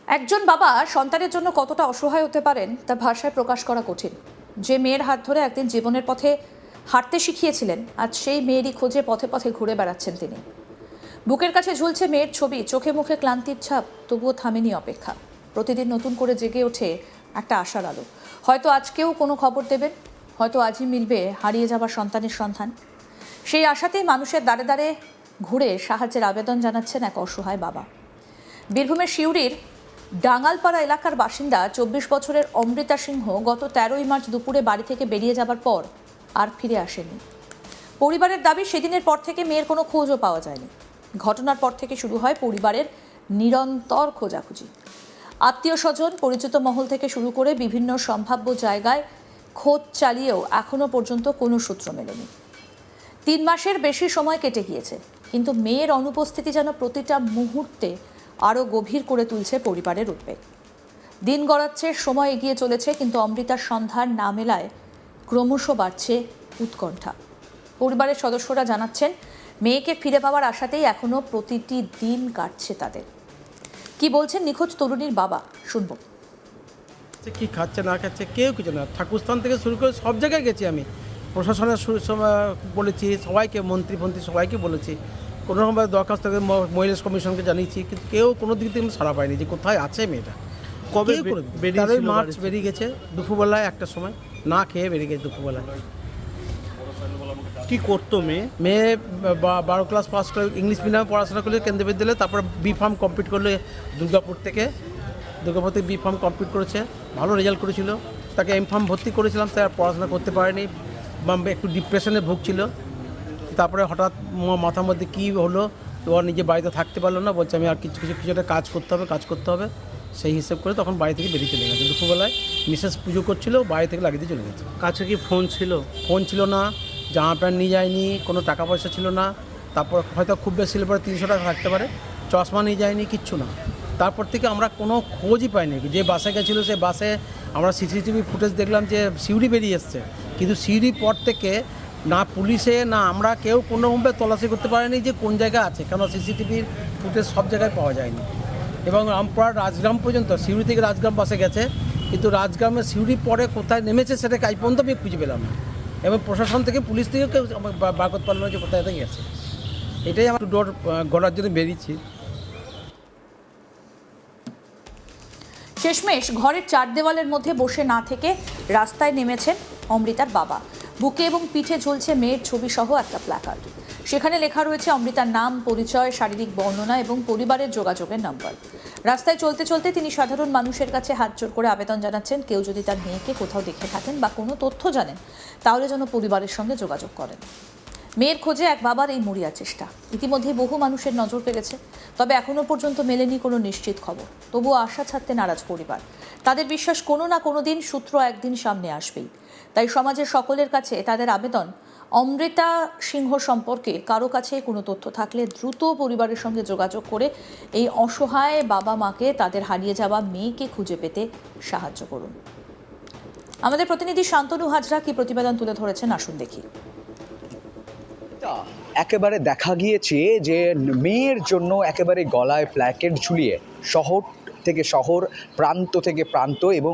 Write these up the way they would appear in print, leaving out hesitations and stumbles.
একজন বাবা সন্তানের জন্য কতটা অসহায় হতে পারেন তা ভাষায় প্রকাশ করা কঠিন। যে মেয়ের হাত ধরে একদিন জীবনের পথে হাঁটতে শিখিয়েছিলেন, আজ সেই মেয়েরই খোঁজে পথে পথে ঘুরে বেড়াচ্ছেন তিনি। বুকের কাছে ঝুলছে মেয়ের ছবি, চোখে মুখে ক্লান্তির ছাপ, তবুও থামেনি অপেক্ষা। প্রতিদিন নতুন করে জেগে ওঠে একটা আশার আলো। হয়তো আজকেও কোনো খবর দেবেন, হয়তো আজই মিলবে হারিয়ে যাওয়া সন্তানের সন্ধান। সেই আশাতেই মানুষের দ্বারে দ্বারে ঘুরে সাহায্যের আবেদন জানাচ্ছেন এক অসহায় বাবা। বীরভূমের সিউড়ির ডাঙ্গালপাড়া এলাকার বাসিন্দা 24 বছরের অমৃতা সিংহ গত 13ই মার্চ দুপুরে বাড়ি থেকে বেরিয়ে যাবার পর আর ফিরে আসেনি। পরিবারের দাবি, সেদিনের পর থেকে মেয়ের কোনো খোঁজও পাওয়া যায়নি। ঘটনার পর থেকে শুরু হয় পরিবারের নিরন্তর খোঁজাখুঁজি। আত্মীয় স্বজন, পরিচিত মহল থেকে শুরু করে বিভিন্ন সম্ভাব্য জায়গায় খোঁজ চালিয়েও এখনো পর্যন্ত কোনো সূত্র মেলেনি। 3 মাসের বেশি সময় কেটে গিয়েছে, কিন্তু মেয়ের অনুপস্থিতি যেন প্রতিটা মুহূর্তে আরও গভীর করে তুলছে পরিবারের উদ্বেগ। দিন গড়াচ্ছে, সময় এগিয়ে চলেছে, কিন্তু অমৃতার সন্ধান না মেলায় ক্রমশ বাড়ছে উৎকণ্ঠা। পরিবারের সদস্যরা জানাচ্ছেন, মেয়েকে ফিরে পাওয়ার আশাতেই এখনো প্রতিটি দিন কাটছে তাদের। কি বলছেন নিখোঁজ তরুণীর বাবা, শুনব। কি খাচ্ছে না খাচ্ছে কেউ কিছু না। ঠাকুরস্থান থেকে শুরু করে সব জায়গায় গেছি আমি, প্রশাসনের বলেছি, সবাইকে, মন্ত্রী সবাইকে বলেছি, কোনো রকম দরখাস্ত থেকে মহিলা কমিশনকে জানিয়েছি, কিন্তু কেউ কোনো দিক থেকে সাড়া পায়নি যে কোথায় আছে মেয়েটা। কবে 13ই মার্চ বেরিয়ে গেছে দুপুরবেলায়, একটা সময় না খেয়ে বেরিয়ে গেছে দুপুরবেলায়। কি করতো মেয়ে? মেয়ে 12 ক্লাস পাস করে ইংলিশ মিডিয়ামে পড়াশোনা করলে কেন্দ্রীয় বিদ্যালয়ে, তারপর বি.ফার্ম কমপ্লিট করলে দুর্গাপুর থেকে বি.ফার্ম কমপ্লিট করেছে, ভালো রেজাল্ট করেছিল। তাকে এম.ফার্ম ভর্তি করেছিলাম, তাই আর পড়াশোনা করতে পারেনি বা একটু ডিপ্রেশনে ভুগছিল। তারপরে হঠাৎ মাথার মধ্যে কী হলো, তো ও নিজে বাড়িতে থাকতে পারলো না, বলছে আমি আর কিছু একটা কাজ করতে হবে। সেই হিসেব করে তখন বাড়ি থেকে বেরিয়ে চলে গেছে। দুপুরবেলায় মিসেস পুজো করছিল, বাড়ি থেকে লাগিয়ে দিয়ে চলে গেছে। কাছে কি ফোন ছিল? ফোন ছিল না, জামা প্যান্ট নিয়ে যায়নি, কোনো টাকা পয়সা ছিল না। তারপর হয়তো খুব বেশি ছিল পরে 300 টাকা থাকতে পারে, চশমা নিয়ে যায়নি, কিচ্ছু না। তারপর থেকে আমরা কোনো খোঁজই পাইনি। যে বাসে গেছিলো সে বাসে আমরা সিসিটিভি ফুটেজ দেখলাম যে সিউড়ি বেরিয়ে এসছে, কিন্তু সিউড়ির পর থেকে না পুলিশে না আমরা কেউ কোনোভাবে তল্লাশি করতে পারেনি যে কোন জায়গায় আছে, কেন সিসিটিভির ফুটেজ সব জায়গায় পাওয়া যায়নি। এবং রামপুরা রাজগ্রাম পর্যন্ত, সিউড়ি থেকে রাজগ্রাম বাসে গেছে, কিন্তু রাজগ্রামে সিউড়ি পরে কোথায় নেমেছে সেটাকে আজ পর্যন্ত আমি খুঁজে পেলাম না। এবং প্রশাসন থেকে, পুলিশ থেকে কেউ বার করতে পারলো না যে কোথায় থেকে গেছে। এটাই আমার ডোর গড়ার জন্য বেরিয়েছি। শেষমেশ ঘরের 4 দেওয়ালের মধ্যে বসে না থেকে রাস্তায় নেমেছেন অমৃতার বাবা। বুকে এবং পিঠে ঝুলছে মেয়ের ছবি সহ একটা প্ল্যাকার্ড। সেখানে লেখা রয়েছে অমৃতার নাম, পরিচয়, শারীরিক বর্ণনা এবং পরিবারের যোগাযোগের নম্বর। রাস্তায় চলতে চলতে তিনি সাধারণ মানুষের কাছে হাত জোড় করে আবেদন জানাচ্ছেন, কেউ যদি তার মেয়েকে কোথাও দেখে থাকেন বা কোনো তথ্য জানেন, তাহলে যেন পরিবারের সঙ্গে যোগাযোগ করেন। মেয়ের খোঁজে এক বাবার এই মরিয়া চেষ্টা ইতিমধ্যে বহু মানুষের নজর কেড়েছে, তবে এখনো পর্যন্ত মেলেনি কোনো নিশ্চিত খবর। তবুও আশা ছাড়তে নারাজ পরিবার। তাদের বিশ্বাস, কোনো না কোনো দিন সূত্র একদিন সামনে আসবেই। তাই সমাজের সকলের কাছে তাদের আবেদন, অমৃতা সিংহ সম্পর্কে কারো কাছে কোনো তথ্য থাকলে দ্রুত পরিবারের সঙ্গে যোগাযোগ করে এই অসহায় বাবা মাকে তাদের হারিয়ে যাওয়া মেয়েকে খুঁজে পেতে সাহায্য করুন। আমাদের প্রতিনিধি শান্তনু হাজরা কি প্রতিবেদন তুলে ধরেছেন, আসুন দেখি। একেবারে দেখা গিয়েছে যে মেয়ের জন্য একেবারে গলায় প্ল্যাকেট ঝুলিয়ে শহর থেকে শহর, প্রান্ত থেকে প্রান্ত এবং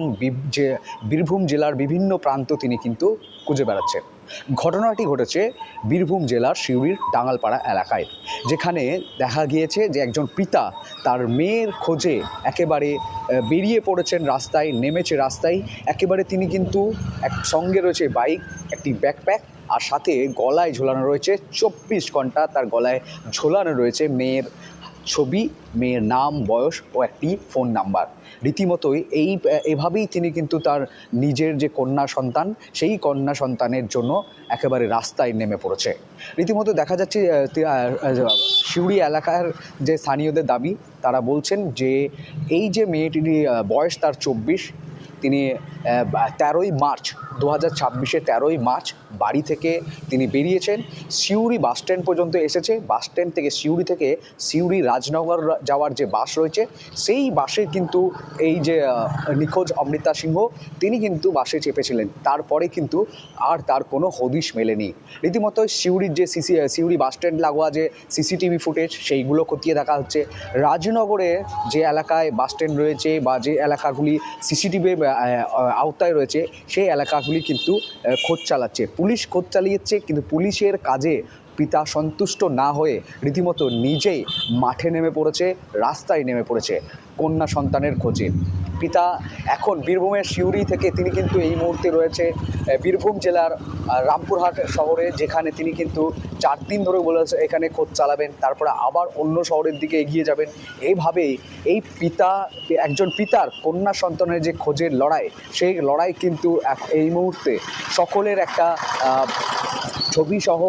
যে বীরভূম জেলার বিভিন্ন প্রান্ত তিনি কিন্তু খুঁজে বেড়াচ্ছেন। ঘটনাটি ঘটেছে বীরভূম জেলার সিউড়ির ডাঙ্গালপাড়া এলাকায়, যেখানে দেখা গিয়েছে যে একজন পিতা তার মেয়ের খোঁজে একেবারে বেরিয়ে পড়েছেন রাস্তায়, নেমেছে রাস্তায়। একেবারে তিনি কিন্তু সঙ্গে রয়েছে বাইক, একটি ব্যাকপ্যাক, আর সাথে গলায় ঝোলানো রয়েছে 24 ঘন্টা তার গলায় ঝোলানো রয়েছে মেয়ের ছবি, মেয়ের নাম, বয়স ও একটি ফোন নাম্বার। রীতিমতোই এভাবেই তিনি কিন্তু তার নিজের যে কন্যা সন্তান, সেই কন্যা সন্তানের জন্য একেবারে রাস্তায় নেমে পড়েছে। রীতিমতো দেখা যাচ্ছে সিউড়ি এলাকার যে স্থানীয়দের দাবি, তারা বলছেন যে এই যে মেয়েটির বয়স তার 24, তিনি 13ই মার্চ 2026 13ই মার্চ বাড়ি থেকে তিনি বেরিয়েছেন, সিউড়ি বাস স্ট্যান্ড পর্যন্ত এসেছে। বাস স্ট্যান্ড থেকে সিউড়ি রাজনগর যাওয়ার যে বাস রয়েছে সেই বাসে কিন্তু এই যে নিখোঁজ অমৃতা সিংহ তিনি কিন্তু বাসে চেপেছিলেন। তারপরে কিন্তু আর তার কোনো হদিশ মেলেনি। রীতিমতো সিউড়ির যে সিউড়ি বাস স্ট্যান্ড লাগোয়া যে সিসিটিভি ফুটেজ সেইগুলো খতিয়ে দেখা হচ্ছে। রাজনগরে যে এলাকায় বাস স্ট্যান্ড রয়েছে বা যে এলাকাগুলি সিসিটিভি আওতায় রয়েছে সেই এলাকাগুলি কিন্তু খোঁজ চালাচ্ছে, পুলিশ খোঁজ চালিয়েছে। কিন্তু পুলিশের কাজে পিতা সন্তুষ্ট না হয়ে রীতিমতো নিজেই মাঠে নেমে পড়েছে, রাস্তায় নেমে পড়েছে কন্যা সন্তানের খোঁজে। পিতা এখন বীরভূমের সিউড়ি থেকে তিনি কিন্তু এই মুহূর্তে রয়েছে বীরভূম জেলার রামপুরহাট শহরে, যেখানে তিনি কিন্তু 4 দিন ধরে বলেছে এখানে খোঁজ চালাবেন, তারপরে আবার অন্য শহরের দিকে এগিয়ে যাবেন। এইভাবেই একজন পিতার কন্যা সন্তানের যে খোঁজের লড়াই, সেই লড়াই কিন্তু এই মুহূর্তে সকলের একটা ছবি সহ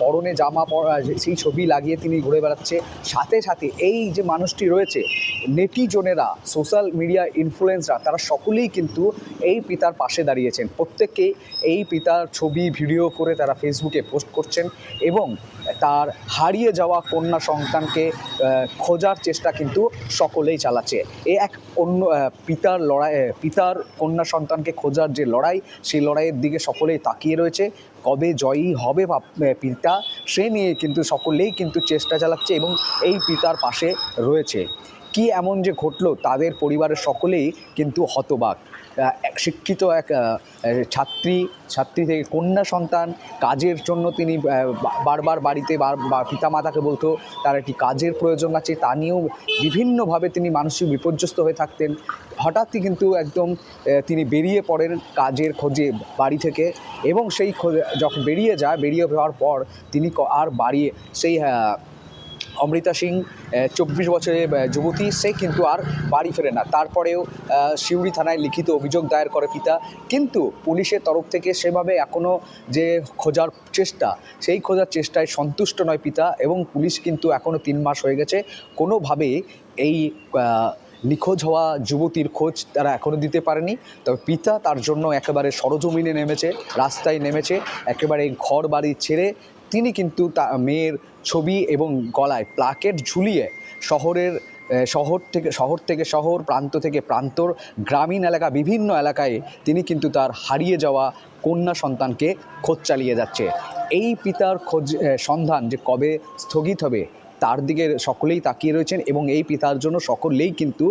পরনে জামা পরা সেই ছবি লাগিয়ে তিনি ঘুরে বেড়াচ্ছে। সাথে সাথে এই যে মানুষটি রয়েছে, নেটিজনেরা, সোশ্যাল মিডিয়া ইনফ্লুয়েন্সাররা, তারা সকলেই কিন্তু এই পিতার পাশে দাঁড়িয়েছেন। প্রত্যেককেই এই পিতার ছবি ভিডিও করে তারা ফেসবুকে পোস্ট করছেন এবং তার হারিয়ে যাওয়া কন্যা সন্তানকে খোঁজার চেষ্টা কিন্তু সকলেই চালাচ্ছে। এক অন্য পিতার লড়াই, পিতার কন্যা সন্তানকে খোঁজার যে লড়াই, সেই লড়াইয়ের দিকে সকলেই তাকিয়ে রয়েছে। কবে জয়ী হবে পিতা সে নিয়ে কিন্তু সকলেই কিন্তু চেষ্টা চালাচ্ছে এবং এই পিতার পাশে রয়েছে। কি এমন যে ঘটলো, তাদের পরিবারের সকলেই কিন্তু হতবাক। শিক্ষিত এক ছাত্রী থেকে কন্যা সন্তান, কাজের জন্য তিনি বারবার বাড়িতে পিতামাতাকে বলতো তার একটি কাজের প্রয়োজন আছে, তা নিয়েও বিভিন্নভাবে তিনি মানসিক বিপর্যস্ত হয়ে থাকতেন। হঠাৎই কিন্তু একদম তিনি বেরিয়ে পড়েন কাজের খোঁজে বাড়ি থেকে এবং সেই যখন বেরিয়ে যাওয়ার পর তিনি আর সেই অমৃতা সিং 24 বছরের যুবতী, সে কিন্তু আর বাড়ি ফেরে না। তারপরেও সিউড়ি থানায় লিখিত অভিযোগ দায়ের করে পিতা, কিন্তু পুলিশের তরফ থেকে সেভাবে এখনও যে খোঁজার চেষ্টা, সেই খোঁজার চেষ্টায় সন্তুষ্ট নয় পিতা এবং পুলিশ কিন্তু এখনও 3 মাস হয়ে গেছে কোনোভাবেই এই নিখোঁজ হওয়া যুবতীর খোঁজ তারা এখনও দিতে পারেনি। তবে পিতা তার জন্য একেবারে সরজমিনে নেমেছে, রাস্তায় নেমেছে, একেবারে ঘর বাড়ি ছেড়ে তিনি কিন্তু মেয়ের ছবি এবং গলায় প্লাকেট ঝুলিয়ে শহর থেকে শহর, প্রান্ত থেকে প্রান্তর, গ্রামীণ এলাকা, বিভিন্ন এলাকায় তিনি কিন্তু তার হারিয়ে যাওয়া কন্যা সন্তানকে খোঁজ চালিয়ে যাচ্ছে। এই পিতার সন্ধান যে কবে স্থগিত হবে তার দিকে সকলেই তাকিয়ে রয়েছেন এবং এই পিতার জন্য সকলেই কিন্তু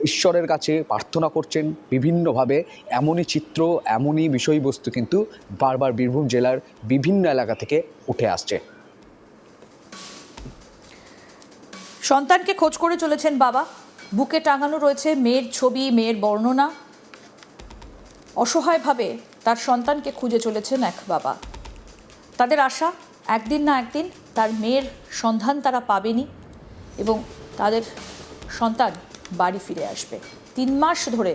ঈশ্বরের কাছে প্রার্থনা করছেন বিভিন্নভাবে। এমনই চিত্র, এমনই বিষয়বস্তু কিন্তু বারবার বীরভূম জেলার বিভিন্ন এলাকা থেকে উঠে আসছে। সন্তানকে খোঁজ করে চলেছেন বাবা, বুকে টাঙানো রয়েছে মেয়ের ছবি, মেয়ের বর্ণনা। অসহায়ভাবে তার সন্তানকে খুঁজে চলেছেন এক বাবা। তাদের আশা একদিন না একদিন তার মেয়ের সন্ধান তারা পাবেনি এবং তাদের সন্তান বাড়ি ফিরে আসবে। 3 মাস ধরে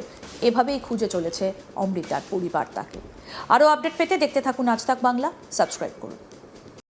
এভাবেই খুঁজে চলেছে অমৃতার পরিবার তাকে। আরও আপডেট পেতে দেখতে থাকুন আজ তাক বাংলা, সাবস্ক্রাইব করুন।